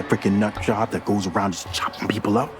the freaking nut job that goes around just chopping people up.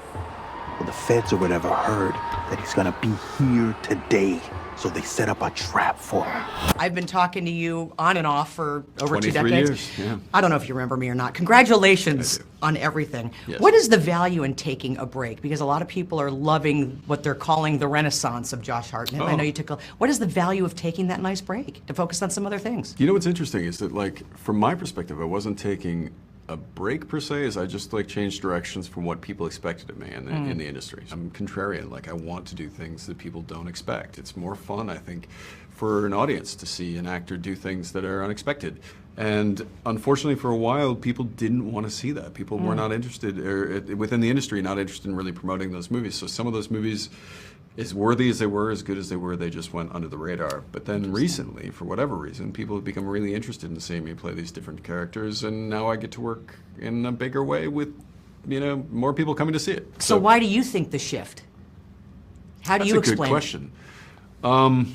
Well, the feds or whatever heard that he's gonna be here today. So they set up a trap for him. I've been talking to you on and off for over 2 decades. 23 years, yeah. I don't know if you remember me or not. Congratulations on everything. Yes. What is the value in taking a break? Because a lot of people are loving what they're calling the renaissance of Josh Hartnett. I know you took what is the value of taking that nice break to focus on some other things? You know what's interesting is that, like, from my perspective, I wasn't taking a break per se, as I just like changed directions from what people expected of me in the industry. I'm contrarian, like I want to do things that people don't expect. It's more fun, I think, for an audience to see an actor do things that are unexpected. And unfortunately, for a while, people didn't want to see that. People were not interested, or within the industry, not interested in really promoting those movies. So some of those movies, as worthy as they were, as good as they were, they just went under the radar. But then recently, for whatever reason, people have become really interested in seeing me play these different characters, and now I get to work in a bigger way with, you know, more people coming to see it. So why do you think the shift? How do you explain That's a good question.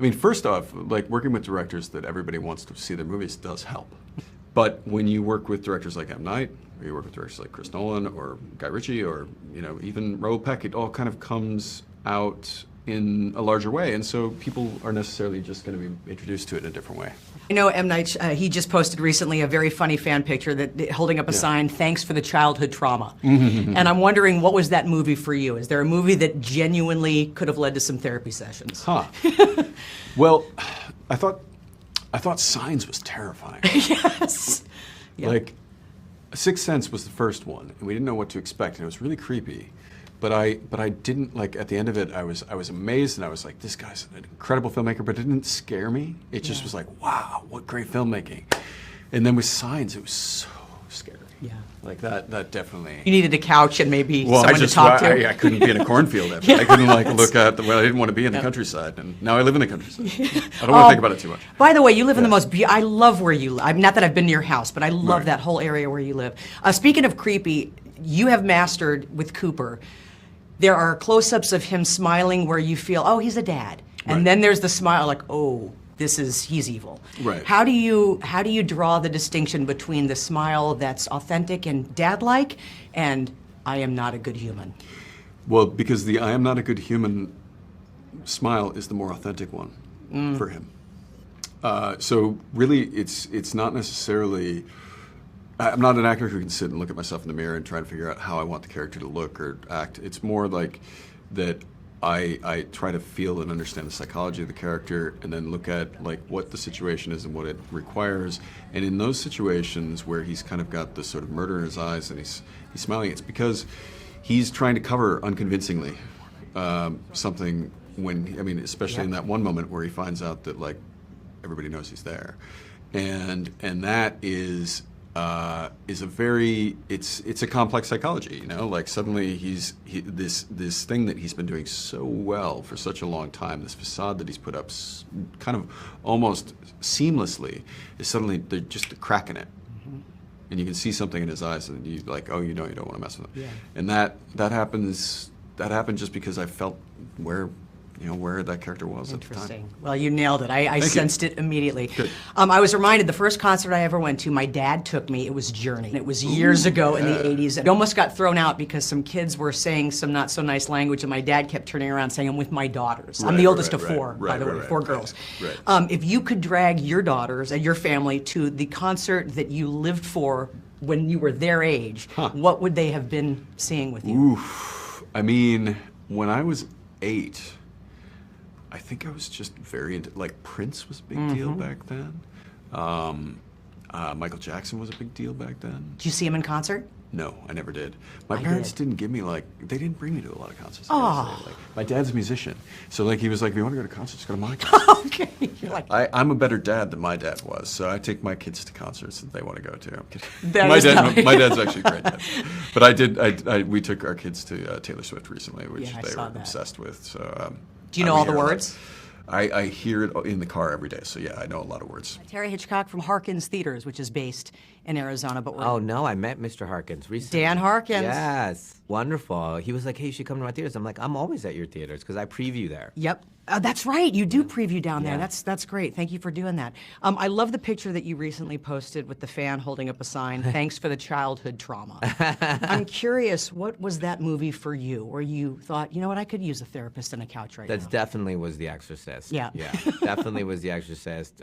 I mean, first off, like working with directors that everybody wants to see their movies does help. But when you work with directors like M. Night, or you work with directors like Chris Nolan or Guy Ritchie or, you know, even Raoul Peck, it all kind of comes out in a larger way, and so people are necessarily just going to be introduced to it in a different way. I know M. Night, he just posted recently a very funny fan picture that holding up a sign, "Thanks for the childhood trauma." And I'm wondering, what was that movie for you? Is there a movie that genuinely could have led to some therapy sessions? Well, I thought Signs was terrifying. Yes. Yeah. Like, Sixth Sense was the first one, and we didn't know what to expect, and it was really creepy. But I didn't, like, at the end of it, I was amazed, and I was like, this guy's an incredible filmmaker, but it didn't scare me. It just was like, wow, what great filmmaking. And then with Signs, it was so scary. Yeah. Like, that definitely... You needed a couch and maybe Well, someone to talk to. I couldn't be in a cornfield after. I couldn't, like, look at the... Well, I didn't want to be in the countryside, and now I live in the countryside. I don't want to think about it too much. By the way, you live in the most I love where you live. Not that I've been to your house, but I love that whole area where you live. Speaking of creepy, you have mastered with Cooper. There are close-ups of him smiling where you feel, oh, he's a dad. And then there's the smile like, oh, he's evil. Right. How do you draw the distinction between the smile that's authentic and dad-like and I am not a good human? Well, because the I am not a good human smile is the more authentic one for him. So really, it's not necessarily... I'm not an actor who can sit and look at myself in the mirror and try to figure out how I want the character to look or act. It's more like that I try to feel and understand the psychology of the character and then look at like what the situation is and what it requires. And in those situations where he's kind of got this sort of murder in his eyes and he's smiling, it's because he's trying to cover unconvincingly something especially in that one moment where he finds out that like everybody knows he's there. And that is a very it's a complex psychology, you know. Like suddenly this thing that he's been doing so well for such a long time, this facade that he's put up, kind of almost seamlessly, is suddenly there's just a crack in it, and you can see something in his eyes, and you like, oh, you don't want to mess with him. Yeah. And that happened just because I felt where that character was at the time. Interesting. Well, you nailed it. I sensed it immediately. Good. I was reminded the first concert I ever went to, my dad took me. It was Journey. It was years ago in the 80s. It almost got thrown out because some kids were saying some not so nice language, and my dad kept turning around saying, I'm with my daughters. I'm the oldest of four, by the way, four girls. Right. If you could drag your daughters and your family to the concert that you lived for when you were their age, what would they have been seeing with you? Oof. I mean, when I was 8, I think I was just very into, like, Prince was a big deal back then. Michael Jackson was a big deal back then. Did you see him in concert? No, I never did. My parents didn't give me, like, they didn't bring me to a lot of concerts. Oh. Like, my dad's a musician. So, like, he was like, if you want to go to concerts, go to my concert. Okay. You're like, I'm a better dad than my dad was, so I take my kids to concerts that they want to go to. My dad's actually a great dad. But we took our kids to Taylor Swift recently, which they were obsessed with. So, do you know all the words? I hear it in the car every day, so yeah, I know a lot of words. Terry Hitchcock from Harkins Theaters, which is based in Arizona, but we're Oh no, I met Mr. Harkins recently. Dan Harkins. Yes, wonderful. He was like, "Hey, you should come to my theaters." I'm like, "I'm always at your theaters because I preview there." Yep. That's right. You do preview down there. Yeah. That's great. Thank you for doing that. I love the picture that you recently posted with the fan holding up a sign. Thanks for the childhood trauma. I'm curious, what was that movie for you, where you thought, you know what, I could use a therapist and a couch right That's now? definitely was The Exorcist. Yeah. Yeah, definitely was The Exorcist.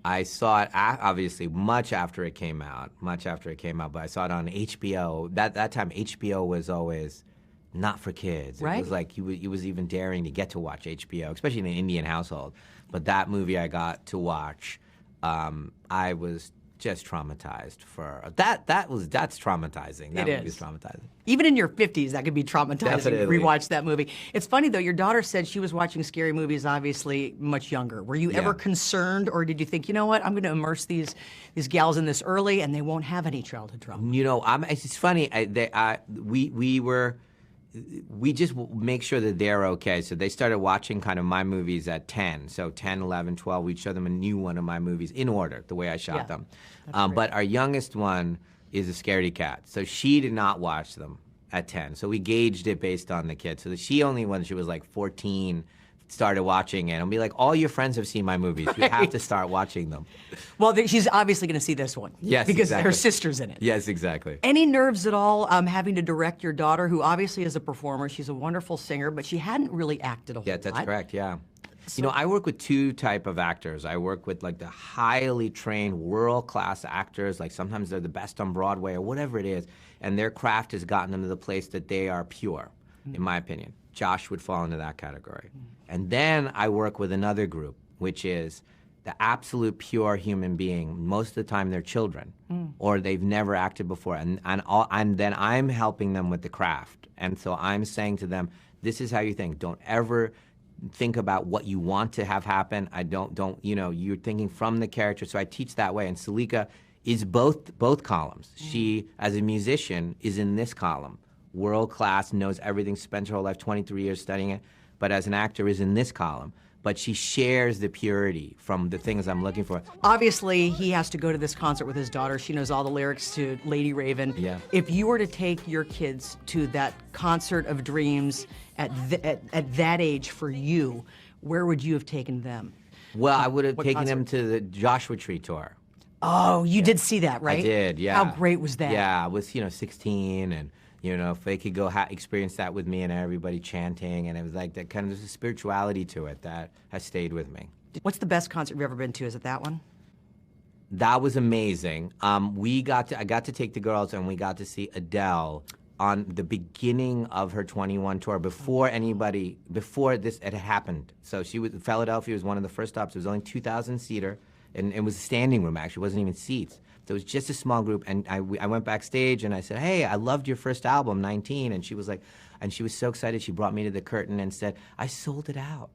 I saw it obviously much after it came out, but I saw it on HBO. That time HBO was always not for kids. Right. It was like he was even daring to get to watch HBO, especially in an Indian household. But that movie I got to watch, I was just traumatized for that. That's traumatizing. That It movie is. is traumatizing. Even in your 50s, that could be traumatizing. Definitely. Rewatch that movie. It's funny, though, your daughter said she was watching scary movies, obviously, much younger. Were you ever Yeah. concerned, or did you think, you know what, I'm going to immerse these gals in this early, and they won't have any childhood trauma? You know, it's funny. We just make sure that they're okay. So they started watching kind of my movies at 10. So 10, 11, 12, we'd show them a new one of my movies in order, the way I shot Yeah, them. that's great. But our youngest one is a scaredy cat. So she did not watch them at 10. So we gauged it based on the kid. So she only, when she was like 14, started watching it. And be like, all your friends have seen my movies. You have to start watching them. Well, she's obviously going to see this one. Yes, because exactly. her sister's in it. Yes, exactly. Any nerves at all having to direct your daughter, who obviously is a performer? She's a wonderful singer, but she hadn't really acted a whole Yeah, that's lot. correct. Yeah. You know, I work with two type of actors. I work with like the highly trained world-class actors, like sometimes they're the best on Broadway or whatever it is, and their craft has gotten them to the place that they are pure, in my opinion. Josh would fall into that category. And then I work with another group, which is the absolute pure human being. Most of the time they're children or they've never acted before. And then I'm helping them with the craft. And so I'm saying to them, this is how you think. Don't ever think about what you want to have happen. You're thinking from the character. So I teach that way. And Salika is both columns. She, as a musician, is in this column. World class, knows everything, spent her whole life, 23 years studying it, but as an actor is in this column. But she shares the purity from the things I'm looking for. Obviously, he has to go to this concert with his daughter. She knows all the lyrics to Lady Raven. Yeah. If you were to take your kids to that concert of dreams at that age for you, where would you have taken them? Well, I would have What taken them concert? to the Joshua Tree tour. Oh, you did see that, right? I did, yeah. How great was that? Yeah, I was, 16, and, if they could go experience that with me and everybody chanting, and it was like that kind of, there's a spirituality to it that has stayed with me. What's the best concert you've ever been to? Is it that one? That was amazing. I got to take the girls, and we got to see Adele on the beginning of her 21 tour before this it had happened. So Philadelphia was one of the first stops. It was only 2,000 seater, and it was a standing room actually. It wasn't even seats. So it was just a small group, and I went backstage and I said, "Hey, I loved your first album, 19." And she was so excited. She brought me to the curtain and said, "I sold it out."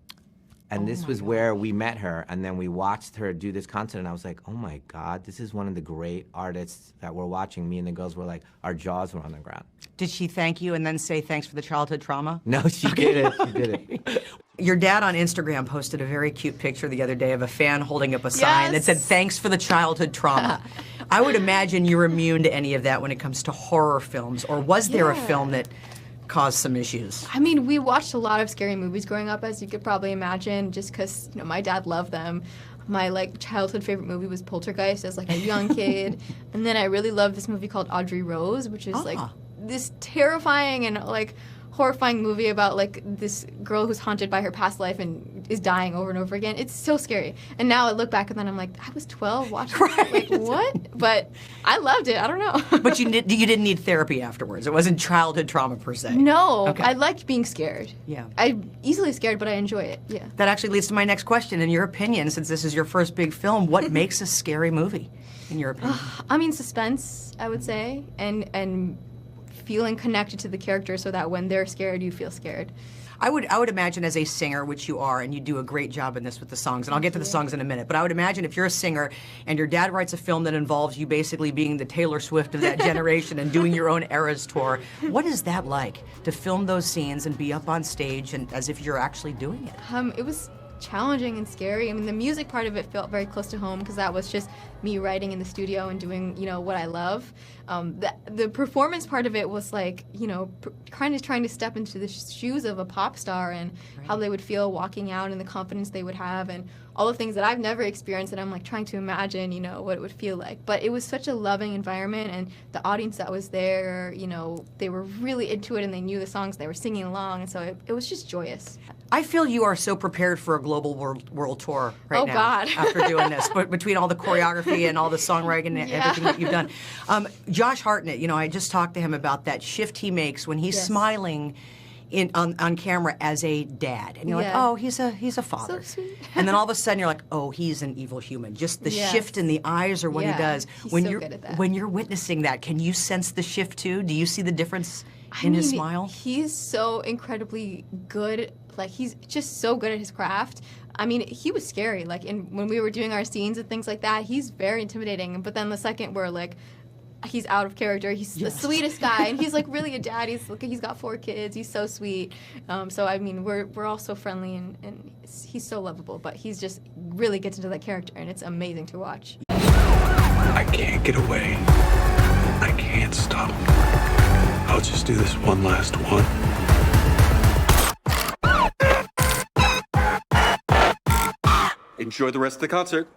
And this was where we met her, and then we watched her do this concert, and I was like, oh my God, this is one of the great artists that we're watching. Me and the girls were like, our jaws were on the ground. Did she thank you and then say thanks for the childhood trauma? No, she did it. She did it. Your dad on Instagram posted a very cute picture the other day of a fan holding up a sign that Yes. said, thanks for the childhood trauma. I would imagine you're immune to any of that when it comes to horror films, or was there a Yeah. film that caused some issues? I mean, we watched a lot of scary movies growing up, as you could probably imagine, just because my dad loved them. My childhood favorite movie was Poltergeist as a young kid, and then I really loved this movie called Audrey Rose, which is this terrifying and horrifying movie about this girl who's haunted by her past life and is dying over and over again. It's so scary. And now I look back and then I'm like, I was 12 watching it. What? But I loved it. I don't know. But you didn't need therapy afterwards. It wasn't childhood trauma per se. No, Okay. I liked being scared. Yeah. I'm easily scared, but I enjoy it. Yeah. That actually leads to my next question. In your opinion, since this is your first big film, what makes a scary movie, in your opinion? I mean, suspense, I would say, and feeling connected to the character so that when they're scared, you feel scared. I would imagine as a singer, which you are, and you do a great job in this with the songs, and I'll get to the songs in a minute, but I would imagine if you're a singer and your dad writes a film that involves you basically being the Taylor Swift of that generation and doing your own Eras tour, what is that like to film those scenes and be up on stage and as if you're actually doing it? It was challenging and scary. I mean, the music part of it felt very close to home because that was just me writing in the studio and doing, you know, what I love. The performance part of it was like, you know, kind of trying to step into the shoes of a pop star and how they would feel walking out and the confidence they would have and all the things that I've never experienced, and I'm like trying to imagine, you know, what it would feel like. But it was such a loving environment, and the audience that was there, you know, they were really into it and they knew the songs, they were singing along, and so it was just joyous. I feel you are so prepared for a global world tour right Oh, now. God. After doing this, but between all the choreography and all the songwriting and everything that you've done. Josh Hartnett, you know, I just talked to him about that shift he makes when he's Yes. smiling on camera as a dad, and you're like, Yeah. oh, he's a father. So sweet. And then all of a sudden you're like, oh, he's an evil human. Just the Yes. shift in the eyes or what he Yeah, does. he's When so you're good at that. when you're witnessing that, can you sense the shift too? Do you see the difference in his smile? He's so incredibly good. Like, he's just so good at his craft. I mean, he was scary. Like, when we were doing our scenes and things like that, he's very intimidating. But then the second we're like, he's out of character. He's the sweetest guy, and he's like really a dad. He's got 4 kids. He's so sweet. So I mean, we're all so friendly, and he's so lovable. But he's just really gets into that character, and it's amazing to watch. I can't get away. I can't stop. I'll just do this one last one. Enjoy the rest of the concert.